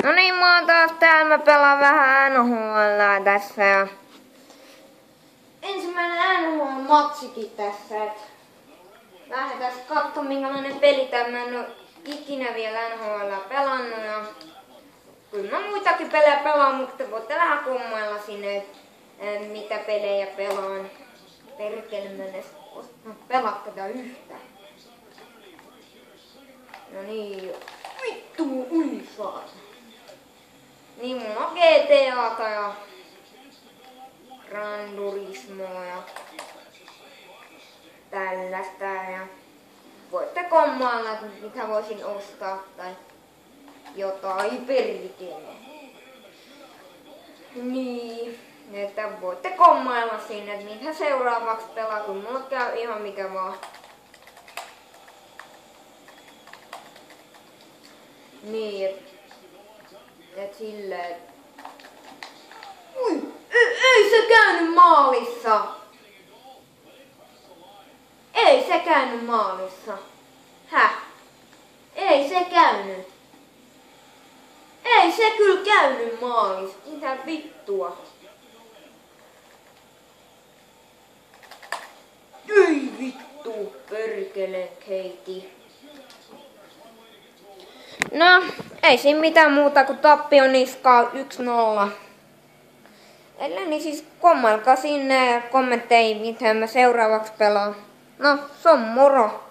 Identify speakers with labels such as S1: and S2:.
S1: No niin, mä oon taas täällä. Mä pelaan vähän NHL tässä. Ja ensimmäinen NHL-matsikin tässä. Lähdetään katsomaan minkälainen peli tämä. Mä en oo ikinä vielä NHL pelannut. Ja kyllä mä muitakin pelejä pelaan, mutta voitte vähän kummailla sinne, mitä pelejä pelaan. Perkele, mä en edes pelaa tätä yhtä. No niin, vittu ulisaa. Niin mulla on GTAta ja Gran Turismoa ja tällaista ja voitte kommailla, mitä voisin ostaa tai jotain perkele. Niin, että voitte kommailla sinne, että mitä seuraavaksi pelaa, kun mulla käy ihan mikä vaan. Niin, et silleen. Ui, ei se käynyt maalissa! Ei se käynyt maalissa. Häh? Ei se käynyt. Ei se kyllä käynyt maalissa. Mitä vittua? Ei vittu, perkele keiti. No, ei siinä mitään muuta kuin tappio niskaa 1-0. Ellei niin siis kommailkaa sinne kommentteihin, mitä mä seuraavaksi pelaan. No, se on moro!